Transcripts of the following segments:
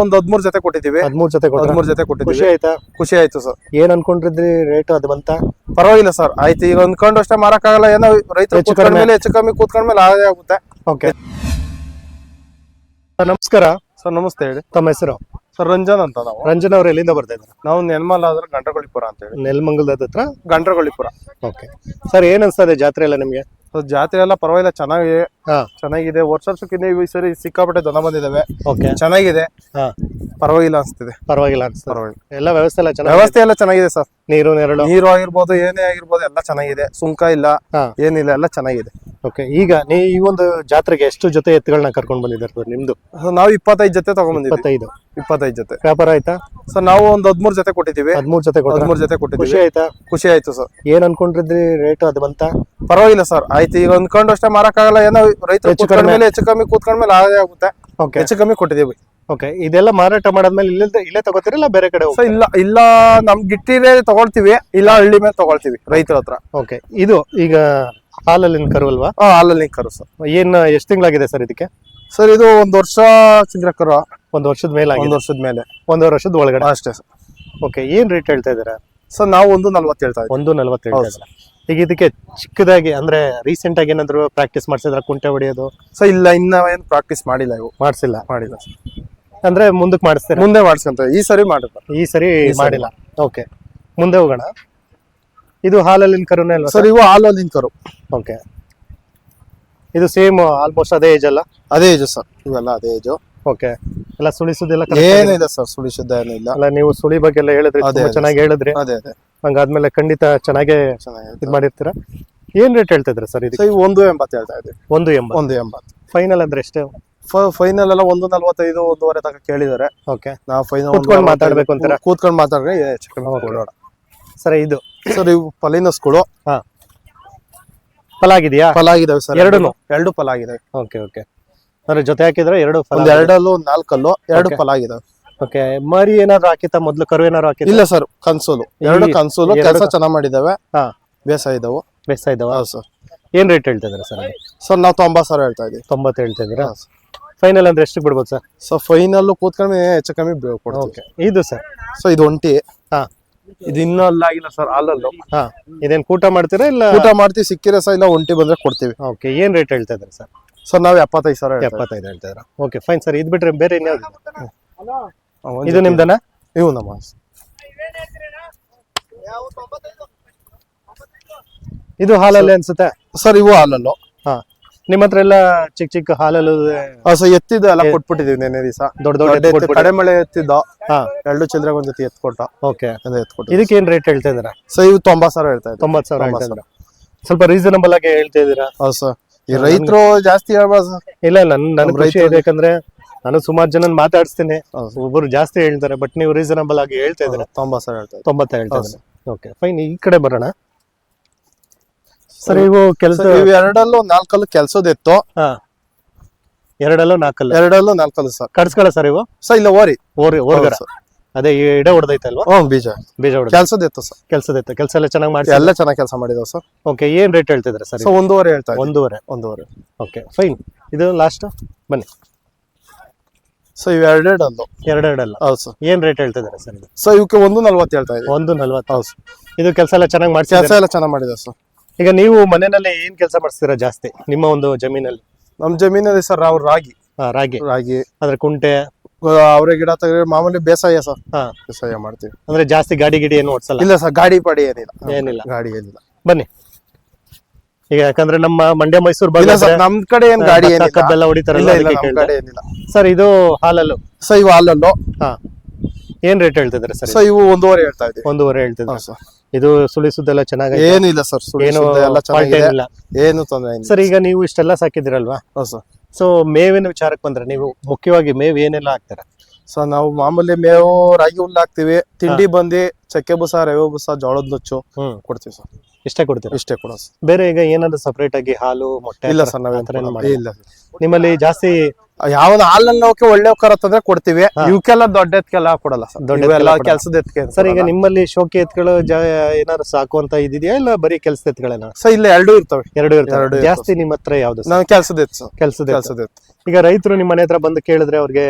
ಒಂದು 13 ಜೊತೆ ಕೊಟ್ಟಿದ್ದೀವಿ. 13 ಜೊತೆ ಕೊಟ್ರಾ? 13 ಜೊತೆ ಕೊಟ್ಟಿದ್ದೀವಿ. ಖುಷಿ ಆಯ್ತಾ? ಖುಷಿ ಆಯ್ತು ಸರ್. ಏನ್ ಅನ್ಕೊಂಡಿದ್ರಿ ರೇಟ್ ಅದು ಬಂತ? ಪರವಾಗಿಲ್ಲ ಸರ್, ಆಯ್ತು. ಈಗ ಅಂದ್ಕೊಂಡು ಅಷ್ಟೇ ಮಾರಕ್ಕಾಗಲ್ಲ, ಏನೋ ರೈತರು ಹೆಚ್ಚು ಕಮ್ಮಿ ಕೂತ್ಕೊಂಡ್ಮೇಲೆ ಆದಾಯ ಆಗುತ್ತೆ. ಓಕೆ, ನಮಸ್ಕಾರ ಸರ್. ನಮಸ್ತೆ, ಹೇಳಿ. ತಮ್ಮ ಹೆಸರು? ಸರ್, ರಂಜನ್ ಅಂತ. ನಾವು ರಂಜನ್ ಅವ್ರು ಎಲ್ಲಿಂದ ಬರ್ತಾ ಇದ್ದಾರೆ? ನಾವು ನೆಲಮಂಗಲ ಆದ್ರೆ ಗಂಡ್ರಗೊಳ್ಳಿಪುರ ಅಂತ ಹೇಳಿ. ನೆಲಮಂಗಲದ ಹತ್ರ ಗಂಡ್ರಗೊಳ್ಳಿಪುರ. ಓಕೆ ಸರ್, ಏನ್ ಅನ್ಸ್ತದೆ ಜಾತ್ರೆ ಎಲ್ಲ ನಿಮ್ಗೆ? ಜಾತ್ರೆ ಎಲ್ಲ ಪರವಾಗಿಲ್ಲ, ಚೆನ್ನಾಗಿದೆ. ವರ್ಷಕ್ಕಿಂತ ಈ ಸರಿ ಸಿಕ್ಕಾಪಟ್ಟೆ ದನ ಬಂದಿದ್ದಾವೆ. ಓಕೆ, ಚೆನ್ನಾಗಿದೆ, ಪರವಾಗಿಲ್ಲ ಅನ್ಸ್ತಿದೆ. ಪರವಾಗಿಲ್ಲ ಎಲ್ಲ ವ್ಯವಸ್ಥೆ ಎಲ್ಲ ಚೆನ್ನಾಗಿ? ವ್ಯವಸ್ಥೆ ಎಲ್ಲ ಚೆನ್ನಾಗಿದೆ ಸರ್. ನೀರು ನೀರು ಆಗಿರ್ಬೋದು, ಏನೇ ಆಗಿರ್ಬೋದು, ಎಲ್ಲ ಚೆನ್ನಾಗಿದೆ. ಸುಂಕ ಇಲ್ಲ, ಏನಿಲ್ಲ, ಎಲ್ಲ ಚೆನ್ನಾಗಿದೆ. ಓಕೆ, ಈಗ ಈ ಒಂದು ಜಾತ್ರೆಗೆ ಎಷ್ಟು ಜೊತೆ ಎತ್ತುಗಳನ್ನ ಕರ್ಕೊಂಡ್ ಬಂದಿದ್ದಾರೆ ನಿಮ್ದು? ನಾವು 25 ಜೊತೆ ತಗೊಂಡ್ಬಂದಿದ್ದೀವಿ. 25 ಜೊತೆ. ವ್ಯಾಪಾರ ಆಯ್ತಾ? ಸರ್, ನಾವು ಒಂದು 13 ಜೊತೆ ಕೊಟ್ಟಿದ್ದೀವಿ. 13 ಜೊತೆ ಕೊಟ್ಟಿದ್ದೀವಿ. ಖುಷಿ ಆಯ್ತಾ? ಖುಷಿ ಆಯ್ತು ಸರ್. ಏನ್ ಅನ್ಕೊಂಡಿದ್ರಿ ರೇಟ್ ಅದು ಬಂತ? ಪರವಾಗಿಲ್ಲ ಸರ್, ಆಯ್ತು. ಈಗ ಅಂದ್ಕೊಂಡು ಅಷ್ಟೇ ಮಾರಕ್ಕಾಗಲ್ಲ, ಏನೋ ರೈತರು ಹೆಚ್ಚು ಕಮ್ಮಿ ಕೂತ್ಕೊಂಡ್ಮೇಲೆ ಆದಾಯ ಆಗುತ್ತೆ. ಹೆಚ್ಚು ಕಮ್ಮಿ ಕೊಟ್ಟಿದ್ದೀವಿ. ಓಕೆ, ಇದೆಲ್ಲ ಮಾರಾಟ ಮಾಡಾದ್ಮೇಲೆ ಇಲ್ಲೇ ತಗೋತೀರಲ್ಲ ಬೇರೆ ಕಡೆ? ಇಲ್ಲ, ನಮ್ ಗಿಟ್ಟಿರೇ ತಗೊಳ್ತೀವಿ, ಇಲ್ಲ ಹಳ್ಳಿ ಮೇಲೆ ತಗೊಳ್ತೀವಿ ರೈತರ ಹತ್ರ. ಓಕೆ, ಇದು ಈಗ ಹಾಲಲ್ಲಿನ ಕರು ಅಲ್ವಾ? ಹಾಲಲ್ಲಿ ಕರು ಸರ್. ಏನ್ ಎಷ್ಟು ತಿಂಗಳಾಗಿದೆ ಸರ್ ಇದಕ್ಕೆ? ಸರ್, ಇದು 1 ವರ್ಷ ಚಿಲ್ಲರೆ ಕರು. 1 ವರ್ಷದ ಮೇಲೆ? 1 ವರ್ಷದ ಮೇಲೆ. 1 ವರ್ಷದ ಒಳಗಡೆ ಅಷ್ಟೇ ಸರ್. ಓಕೆ, ಏನ್ ರೇಟ್ ಹೇಳ್ತಾ ಇದ್ದೀರಾ? ಸರ್, ನಾವು 1.40 ಹೇಳ್ತಾ ಇದ್ದೀವಿ. 1.40 ಹೇಳ್ತಾ ಇದ್ದೀರಾ? ಈಗ ಇದಕ್ಕೆ ಚಿಕ್ಕದಾಗಿ ಅಂದ್ರೆ ರೀಸೆಂಟ್ ಆಗಿ ಏನಾದ್ರು ಪ್ರಾಕ್ಟೀಸ್ ಮಾಡ್ಸಿದ್ರ ಕುಂಟೆ ಹೊಡೆಯೋದು? ಸರ್, ಇಲ್ಲ, ಇನ್ನ ಏನು ಪ್ರಾಕ್ಟೀಸ್ ಮಾಡಿಲ್ಲ. ಇವು ಮಾಡಿಲ್ಲ ಸರ್. ಅಂದ್ರೆ ಮುಂದಕ್ಕೆ ಮಾಡಿಸ್ತಾರೆ? ಮುಂದೆ ಮಾಡಿಸ್ಕೊಂತ ಈ ಸರಿ ಮಾಡಿಲ್ಲ. ಈ ಸರಿ ಮಾಡಿಲ್ಲ. ಓಕೆ, ಮುಂದೆ ಹೋಗೋಣ. ಇದು ಹಾಲಲ್ಲಿನ ಕರುನೇ ಅಲ್ವಾ ಸರ್? ಇವು ಹಾಲಲ್ಲಿನ ಕರು. ಓಕೆ, ಇದು ಸೇಮ್ ಆಲ್ಮೋಸ್ಟ್ ಅದೇ ಏಜ್ ಅಲ್ಲ? ಅದೇ ಏಜ್ ಸರ್, ಇವೆಲ್ಲ ಅದೇ ಏಜ್. ಓಕೆ, ಎಲ್ಲ ಸುಳಿಸುದಿಲ್ಲ? ಏನಿಲ್ಲ ಸರ್, ಸುಳಿ ಶುದ್ಧ ಏನಿಲ್ಲ. ಅಲ್ಲ, ನೀವು ಸುಳಿ ಬಗ್ಗೆ ಎಲ್ಲ ಹೇಳಿದ್ರಿ, ಚೆನ್ನಾಗಿ ಹೇಳಿದ್ರಿ. ಅದೇ ಹಂಗಾದ್ಮೇಲೆ ಖಂಡಿತ ಚೆನ್ನಾಗೇ ಇದು ಮಾಡಿರ್ತೀರಾ. ಏನ್ ರೇಟ್ ಹೇಳ್ತಾ ಇದ್ರ ಸರ್ ಇದಕ್ಕೆ? 1.80 ಹೇಳ್ತಾ ಇದ್ದೀವಿ. 1.80. ಫೈನಲ್ ಅಂದ್ರೆ ಎಷ್ಟು? ಫೈನಲ್ ಎಲ್ಲ 1.45 1.5 ತನಕ ಕೇಳಿದಾರೆ. ಓಕೆ, ನಾವು ಫೈನಲ್ ಕೂತ್ಕೊಂಡು ಮಾತಾಡ್ಬೇಕು ಅಂತೀರಾ? ಕೂತ್ಕೊಂಡು ಮಾತಾಡ್ರೆ ಕೊಡೋಣ ಸರ್. ಇದು ಸರ್, ಇವು ಪಲಿನಸ್ಗಳು. ಫಲ ಆಗಿದೆಯಾ? ಫಲ ಆಗಿದಾವೆ ಸರ್, ಎರಡು ಫಲ ಆಗಿದಾವೆ. ಓಕೆ, ಅಂದ್ರೆ ಜೊತೆ ಹಾಕಿದ್ರೆ ಎರಡು ಫಲ? ಎರಡಲ್ಲೂ 4 ಕಲ್ಲು, 2 ಫಲ ಆಗಿದಾವೆ. ಓಕೆ, ಮರಿ ಏನಾದ್ರು ಹಾಕಿತ್ತ ಮೊದ್ಲು? ಕರು ಏನಾದ್ರು ಹಾಕಿತ್ತ? ಇಲ್ಲ ಸರ್, ಕನ್ಸೋಲು. 2 ಕನ್ಸೋಲು ಕೆಲಸ ಚೆನ್ನಾಗಿ ಮಾಡಿದಾವೆ. ಬೇಸಾಯ ಇದಾವೆ. ಹೌದು ಸರ್. ಏನ್ ರೇಟ್ ಹೇಳ್ತಾ ಇದ್ದೀರಾ ಸರ್? ಸರ್, ನಾವು 90,000 ಹೇಳ್ತಾ ಇದ್ದೀವಿ. 90 ಹೇಳ್ತಾ ಇದ್ದೀರಾ? ಫೈನಲ್ ಅಂದ್ರೆ ಎಷ್ಟು ಬಿಡ್ಬೋದು ಸರ್? ಸೊ ಫೈನಲ್ ಕೂತ್ಕೊಂಡು ಹೆಚ್ಚು ಕಮ್ಮಿ ಕೊಡ್ತೀವಿ. ಇದು ಸರ್, ಸೊ ಇದು ಒಂಟಿ. ಇದು ಇನ್ನೂ ಅಲ್ಲಾಗಿಲ್ಲ ಸರ್, ಹಾಲಲ್ಲು. ಇದೇನ್ ಕೂಟ ಮಾಡ್ತೀರಾ ಇಲ್ಲ? ಕೂಟ ಮಾಡ್ತೀವಿ, ಸಿಕ್ಕಿರ ಸಹ ಇಲ್ಲ ಒಂಟಿ ಬಂದ್ರೆ ಕೊಡ್ತೀವಿ. ಓಕೆ, ಏನ್ ರೇಟ್ ಹೇಳ್ತಾ ಇದ್ದಾರೆ ಸರ್? ಸರ್, ನಾವು 75,000. 75 ಹೇಳ್ತಾ ಇದ್ದೀರಾ? Okay, fine sir. ಇದು ಬಿಟ್ರೆ ಬೇರೆ ಇನ್ಯಾವ್ದು? ಇದು ನಿಮ್ದನ? ಇವು ನಮ್ಮ. ಇದು ಹಾಲಲ್ಲಿ ಅನ್ಸುತ್ತೆ ಸರ್? ಇವು ಹಾಲಲ್ಲು. ನಿಮ್ಮ ಹತ್ರ ಎಲ್ಲ ಚಿಕ್ಕ ಹಾಲಲ್ಲೂ ಎತ್ತಿದ್ದು ಎಲ್ಲ ಕೊಟ್ಬಿಟ್ಟಿದೀವಿ. ನೆನೆ ದಿವಸ ದೊಡ್ಡ ಕಡೆ ಮಳೆ ಎತ್ತಿದ್ದ 2 ಚಿಲ್ಲರೆ ಒಂದ್ ಜೊತೆ ಎತ್ಕೊಟ್ಟ. ಓಕೆ, ಇದಕ್ಕೆ ಏನ್ ರೇಟ್ ಹೇಳ್ತಾ ಇದ್ದೀರಾ? ಸರ್, ಇವು 90,000 ಹೇಳ್ತಾ ಇದ್ದೀವಿ. 90,000 ಹೇಳ್ತಾ ಇದ್ದೀರಾ? ಸ್ವಲ್ಪ ರೀಸನಬಲ್ ಆಗಿ ಹೇಳ್ತಾ ಇದ್ದೀರಾ? ಹೌದು ಸರ್. ಈ ರೈತರು ಜಾಸ್ತಿ ಹೇಳ್ಬಾರ್ದು ಸರ್. ಇಲ್ಲ, ನನ್ ಖುಷಿ ಇದೆ, ಯಾಕಂದ್ರೆ ನಾನು ಸುಮಾರು ಜನ ಮಾತಾಡಿಸ್ತೀನಿ, ಒಬ್ಬರು ಜಾಸ್ತಿ ಹೇಳ್ತಾರೆ, ಬಟ್ ನೀವು ರೀಸನಬಲ್ ಆಗಿ ಹೇಳ್ತಾ ಇದ್ದೀರಾ. 90,000 ಹೇಳ್ತಾ ಇದ್ದೀವಿ. 90 ಹೇಳ್ತಾ ಇದ್ದೀರಾ? Okay, fine. ಈ ಕಡೆ ಬರೋಣ ಸರ್. ಇವು ಕೆಲಸ ಎರಡಲ್ಲೂ 4 ಕಲ್ಲು ಕೆಲಸದಿತ್ತು. ಎರಡಲ್ಲೂ 4 ಕಲ್ಲು ಸರ್. ಕಡ್ಸ್ಕೊಳ ಸರ್ ಇವು? ಸರ್, ಇಲ್ಲ ಓರ್ಗರ. ಅದೇ ಇಡ ಹೊಡೆದೈತಲ್ವಾ? ಬೀಜ ಹೊಡೆದ ಕೆಲಸದಿತ್ತು ಸರ್. ಕೆಲಸ ಎಲ್ಲ ಚೆನ್ನಾಗಿ ಮಾಡಿ ಎಲ್ಲ ಚೆನ್ನಾಗಿ ಕೆಲಸ ಮಾಡಿದಾವೆ ಸರ್. ಓಕೆ, ಏನ್ ರೇಟ್ ಹೇಳ್ತಿದ್ರೆ ಸರ್? 1.5 ಹೇಳ್ತಾ ಇದ್ದೀವಿ. 1.5. Okay, fine. ಇದು ಲಾಸ್ಟ್ ಬನ್ನಿ. ಸೊ ಇವು ಎರಡಲ್ಲ. ಹೌದು ಸರ್. ಏನ್ ರೇಟ್ ಹೇಳ್ತಿದ್ದಾರೆ ಸರ್? ಸೊ ಇವಕ್ಕೆ 1.40 ಹೇಳ್ತಾ ಇದ್ದೀವಿ. 1.40. ಹೌದು. ಇದು ಕೆಲಸ ಎಲ್ಲ ಚೆನ್ನಾಗಿ ಮಾಡಿ? ಕೆಲಸ ಎಲ್ಲ ಚೆನ್ನಾಗಿ ಮಾಡಿದೆ ಸರ್. ಈಗ ನೀವು ಮನೆಯಲ್ಲಿ ಏನ್ ಕೆಲಸ ಮಾಡಿಸ್ತೀರಾ ಜಾಸ್ತಿ ನಿಮ್ಮ ಒಂದು ಜಮೀನಲ್ಲಿ? ನಮ್ ಜಮೀನಲ್ಲಿ ಸರ್ ನಾವು ರಾಗಿ ಅದ್ರ ಕುಂಟೆ ಅವ್ರೆ ಗಿಡ ತೆಗೆದ್ರೆ ಮಾಮೂಲಿ ಬೇಸಾಯ ಸರ್. ಬೇಸಾಯ ಮಾಡ್ತೀವಿ. ಅಂದ್ರೆ ಜಾಸ್ತಿ ಗಾಡಿ ಏನು ಓಡಿಸಲ್ಲ? ಇಲ್ಲ ಸರ್, ಗಾಡಿ ಪಾಡಿ ಏನಿಲ್ಲ. ಗಾಡಿ ಏನಿಲ್ಲ. ಬನ್ನಿ. ಈಗ ಯಾಕಂದ್ರೆ ನಮ್ಮ ಮಂಡ್ಯ ಮೈಸೂರು ನಮ್ ಕಡೆ ಏನ್ ಗಾಡಿ ಕಬ್ಬೆಲ್ಲ ಹೊಡಿತಾರಲ್ಲ, ಸರ್. ಇದು ಹಾಲಲ್ಲು? ಸರ್, ಇವು ಹಾಲಲ್ಲು. ಏನ್ ರೇಟ್ ಹೇಳ್ತಿದ್ರೆ ಸರ್? ಸೊ ಇವು 1.5 ಹೇಳ್ತಾ ಇದ್ದೀವಿ. 1.5 ಹೇಳ್ತಿದ್ರೆ ಸರ್. ಇದು ಸುಳಿಸುದೆಲ್ಲ ಚೆನ್ನಾಗಿ? ಏನಿಲ್ಲ ಸರ್, ಏನು ತೊಂದರೆ ಇಲ್ಲ ಸರ್. ಈಗ ನೀವು ಇಷ್ಟೆಲ್ಲ ಸಾಕಿದಿರಲ್ವಾ? ಸೊ ಮೇವಿನ ವಿಚಾರಕ್ಕೆ ಬಂದ್ರೆ ನೀವು ಮುಖ್ಯವಾಗಿ ಮೇವ್ ಏನೆಲ್ಲ ಹಾಕ್ತೀರಾ? ಸೊ ನಾವು ಮಾಮೂಲಿ ಮೇವು ರಾಗಿ ಹುಲ್ಲು ಹಾಕ್ತಿವಿ, ತಿಂಡಿ ಬಂದಿ ಚಕ್ಕೆ ಬುಸ, ರವೆ ಬುಸ, ಜೋಳದ ನುಚ್ಚು ಕೊಡ್ತೀವಿ ಸರ್. ಇಷ್ಟೇ ಕೊಡ್ತೀರಾ? ಇಷ್ಟೇ ಕೊಡೋ ಸರ್. ಬೇರೆ ಈಗ ಏನಾದ್ರು ಸಪರೇಟ್ ಆಗಿ ಹಾಲು ಮೊಟ್ಟೆ? ಇಲ್ಲ ಸರ್, ಇಲ್ಲ. ನಿಮ್ಮಲ್ಲಿ ಜಾಸ್ತಿ ಯಾವ್ದು ಹಾಲನ್ನ ಒಳ್ಳೆ ಕರತ್ತಂದ್ರೆ ಕೊಡ್ತೀವಿ. ಇವಕ್ಕೆಲ್ಲ ದೊಡ್ಡ ಎತ್ಕೆಲ್ಲ ಕೊಡಲ್ಲ ಸರ್, ದೊಡ್ಡ ಕೆಲಸದ ಎತ್ಕೆ ಸರ್. ಈಗ ನಿಮ್ಮಲ್ಲಿ ಶೋಕಿ ಎತ್ಗಳು ಏನಾದ್ರು ಸಾಕುವಂತ ಇದೆಯಾ ಇಲ್ಲ ಬರೀ ಕೆಲಸದ ಎತ್ಗಳೇನ ಸರ್? ಇಲ್ಲ, ಎರಡೂ ಇರ್ತವೆ. ಎರಡು ಜಾಸ್ತಿ ನಿಮ್ಮ ಹತ್ರ ಯಾವ್ದು? ಕೆಲಸದ ಎತ್ತು. ಕೆಲಸದ ಎತ್ತು. ಈಗ ರೈತರು ನಿಮ್ಮ ಮನೆ ಹತ್ರ ಬಂದು ಕೇಳಿದ್ರೆ ಅವ್ರಿಗೆ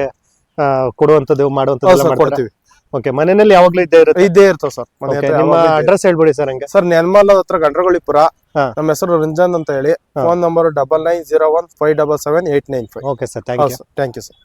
ಕೊಡುವಂಥದ್ದು ಮಾಡುವಂಥದ್ದು ಸರ್ ಕೊಡ್ತೀವಿ. ಓಕೆ, ಮನೆಯಲ್ಲಿ ಯಾವಾಗ್ಲೂ ಇದ್ದೇ ಇರುತ್ತೆ. ಇದ್ದೇ ಇರ್ತಾವ ಸರ್ ಮನೆ Okay, ಹತ್ರ ನಿಮ್ಮ ಯಾವಾಗ್ಲೂ ಇದ್ದೇ ಅಡ್ರೆಸ್ ಹೇಳ್ಬಿಡಿ ಸರ್ ಹಂಗೆ. ಸರ್ ನೆನ್ಮಲ್ ಹತ್ರ ಗಂಡ್ರಗೊಳಿಪುರ. ಹಾ. ನಮ್ಮ ಹೆಸರು ರಂಜನ್ ಅಂತ ಹೇಳಿ. Phone number 9901577895. Okay sir, thank you. Thank you sir.